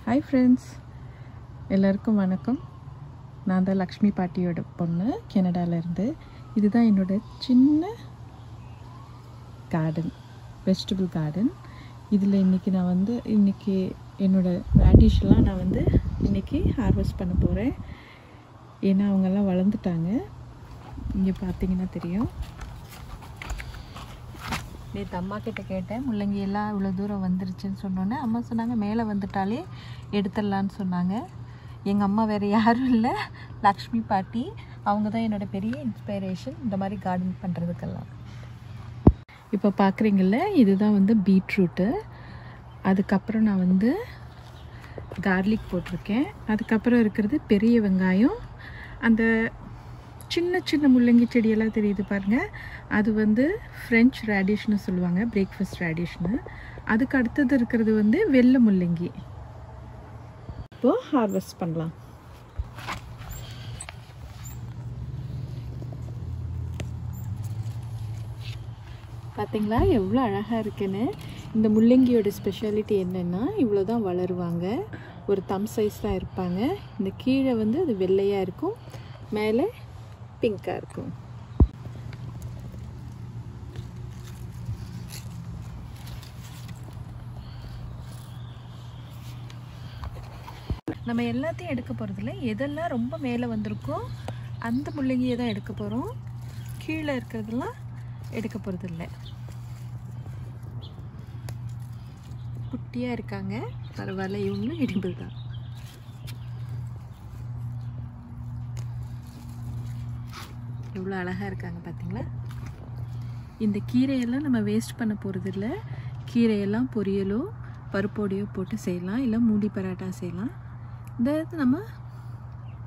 Hi friends, எல்லாருக்கும் வணக்கம். நான் தான் லக்ஷ்மி பாட்டியோட பொண்ணு கனடால இருந்து. இதுதான் என்னோட சின்ன கார்டன், வெஜிடபிள் கார்டன். இதில் இன்னைக்கு என்னோட ரேடிஷ்லாம் நான் இன்னைக்கு ஹார்வெஸ்ட் பண்ண போகிறேன். ஏன்னா அவங்கெல்லாம் வளர்ந்துட்டாங்க. இங்கே பார்த்தீங்கன்னா தெரியும். நேற்று அம்மா கிட்ட கேட்டேன், முள்ளங்கி எல்லாம் இவ்வளோ தூரம் வந்துருச்சுன்னு சொன்னோன்னே அம்மா சொன்னாங்க மேலே வந்துட்டாலே எடுத்துடலான்னு சொன்னாங்க. எங்கள் அம்மா வேறு யாரும் இல்லை, லக்ஷ்மி பாட்டி. அவங்க தான் என்னோடய பெரிய இன்ஸ்பிரேஷன் இந்த மாதிரி கார்டன் பண்ணுறதுக்கெல்லாம். இப்போ பார்க்குறீங்கள, இதுதான் பீட்ரூட்டு. அதுக்கப்புறம் நான் கார்லிக் போட்டிருக்கேன். அதுக்கப்புறம் இருக்கிறது பெரிய வெங்காயம். அந்த சின்ன சின்ன முள்ளங்கி செடியெல்லாம் தெரியுது பாருங்கள், அது ஃப்ரெஞ்ச் ரேடிஷ்னு சொல்லுவாங்க, பிரேக்ஃபாஸ்ட் ரேடிஷ்னு. அதுக்கு அடுத்தது இருக்கிறது வெள்ளை முள்ளங்கி. இப்போது ஹார்வெஸ்ட் பண்ணலாம். பார்த்தீங்களா எவ்வளோ அழகாக இருக்குன்னு. இந்த முள்ளங்கியோட ஸ்பெஷாலிட்டி என்னென்னா, இவ்வளோ தான் வளருவாங்க, ஒரு தம் சைஸ் தான் இருப்பாங்க. இந்த கீழே அது வெள்ளையாக இருக்கும், மேலே பிங்காக இருக்கும். நம்ம எல்லாத்தையும் எடுக்க போகிறதில்ல, எதெல்லாம் ரொம்ப மேலே வந்திருக்கோ அந்த முள்ளங்கியை தான் எடுக்க போகிறோம். கீழே இருக்கிறதெல்லாம் எடுக்க போகிறதில்ல. குட்டியாக இருக்காங்க, பரவாயில்ல, இவங்களும் எடிபிள் தான். எவ்வளோ அழகாக இருக்காங்க பார்த்தீங்களா. இந்த கீரையெல்லாம் நம்ம வேஸ்ட் பண்ண போகிறதில்ல. கீரையெல்லாம் பொரியலோ பருப்போடையோ போட்டு செய்யலாம், இல்லை மூடி பராட்டா செய்யலாம். இந்த நம்ம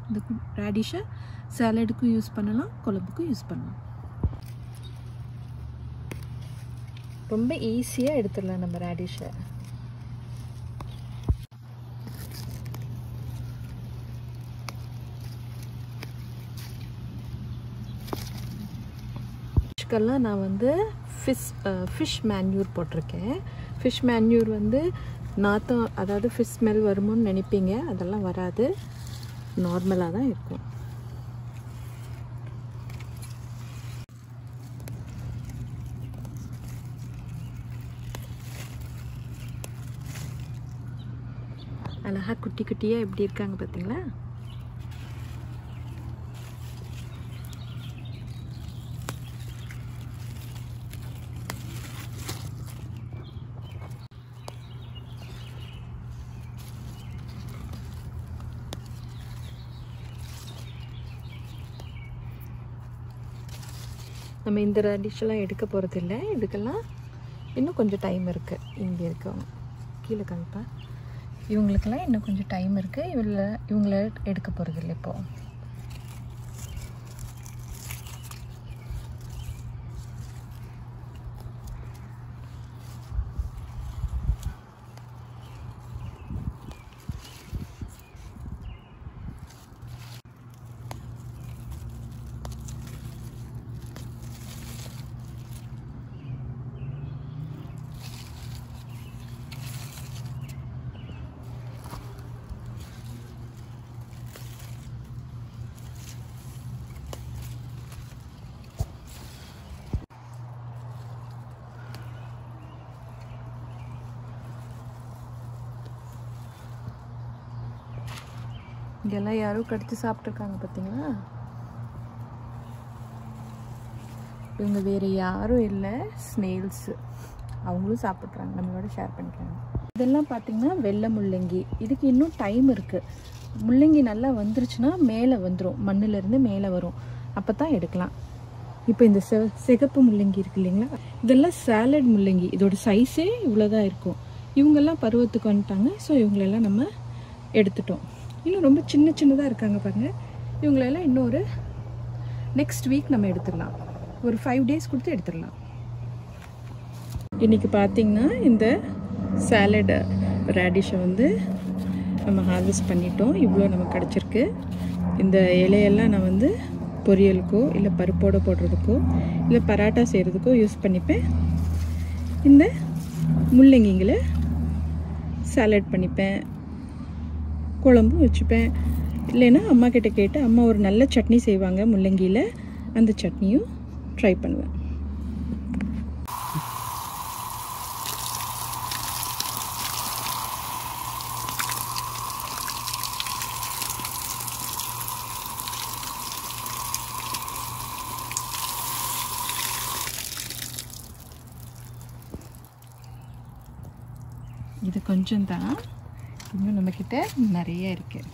இந்த ரேடிஷை சாலடுக்கும் யூஸ் பண்ணலாம், குழம்புக்கும் யூஸ் பண்ணலாம். ரொம்ப ஈஸியாக எடுத்துடலாம் நம்ம ரேடிஷை. ஃபிஷ்கெல்லாம் நான் ஃபிஷ் மேன்யூர் போட்டிருக்கேன். ஃபிஷ் மேன்யூர் நாத்தம், அதாவது ஃபிஷ் ஸ்மெல் வருமோன்னு நினைப்பீங்க, அதெல்லாம் வராது, நார்மலாக தான் இருக்கும். அழகாக குட்டி குட்டியாக எப்படி இருக்காங்க பார்த்தீங்களா. நம்ம இந்த ரேடிஷெல்லாம் எடுக்க போகிறதில்ல, இதுக்கெல்லாம் இன்னும் கொஞ்சம் டைம் இருக்குது. இங்கே இருக்கவங்க கீழே காமிப்பா, இவங்களுக்கெல்லாம் இன்னும் கொஞ்சம் டைம் இருக்குது. இவங்கள எடுக்க போகிறதில்ல இப்போது. இங்கெல்லாம் யாரும் கடிச்சு சாப்பிட்ருக்காங்க பார்த்தீங்களா. இவங்க வேறு யாரும் இல்லை, ஸ்னெயில்ஸு. அவங்களும் சாப்பிட்றாங்க, நம்மளோட ஷேர் பண்ணிக்கிறாங்க. இதெல்லாம் பார்த்திங்கன்னா வெள்ளை முள்ளங்கி. இதுக்கு இன்னும் டைம் இருக்குது. முள்ளங்கி நல்லா வந்துருச்சுன்னா மேலே வந்துடும், மண்ணிலேருந்து மேலே வரும், அப்போ தான் எடுக்கலாம். இப்போ இந்த சிகப்பு முள்ளங்கி இருக்குது இல்லைங்களா, இதெல்லாம் சாலட் முள்ளங்கி. இதோட சைஸே இவ்வளோதான் இருக்கும். இவங்கெல்லாம் பருவத்துக்கு வந்துட்டாங்க. ஸோ இவங்களெல்லாம் நம்ம எடுத்துட்டோம். இன்னும் ரொம்ப சின்ன சின்னதாக இருக்காங்க பாருங்கள். இவங்களெல்லாம் இன்னும் ஒரு நெக்ஸ்ட் வீக் நம்ம எடுத்துடலாம், ஒரு 5 days கொடுத்து எடுத்துடலாம். இன்றைக்கி பார்த்திங்கன்னா இந்த சாலட் ரேடிஷை நம்ம ஹார்வெஸ்ட் பண்ணிட்டோம். இவ்வளோ நமக்கு கிடச்சிருக்கு. இந்த இலையெல்லாம் நான் பொரியலுக்கோ இல்லை பருப்போடு போடுறதுக்கோ இல்லை பராட்டா செய்கிறதுக்கோ யூஸ் பண்ணிப்பேன். இந்த முள்ளங்கிங்களை சாலட் பண்ணிப்பேன், குழம்பும் வச்சுப்பேன். இல்லைன்னா அம்மா கிட்ட கேட்டு அம்மா ஒரு நல்ல சட்னி செய்வாங்க முள்ளங்கியில், அந்த சட்னியும் ட்ரை பண்ணுவேன். இது கொஞ்சம் தான், இன்னும் நம்மக்கிட்ட நிறைய இருக்குது.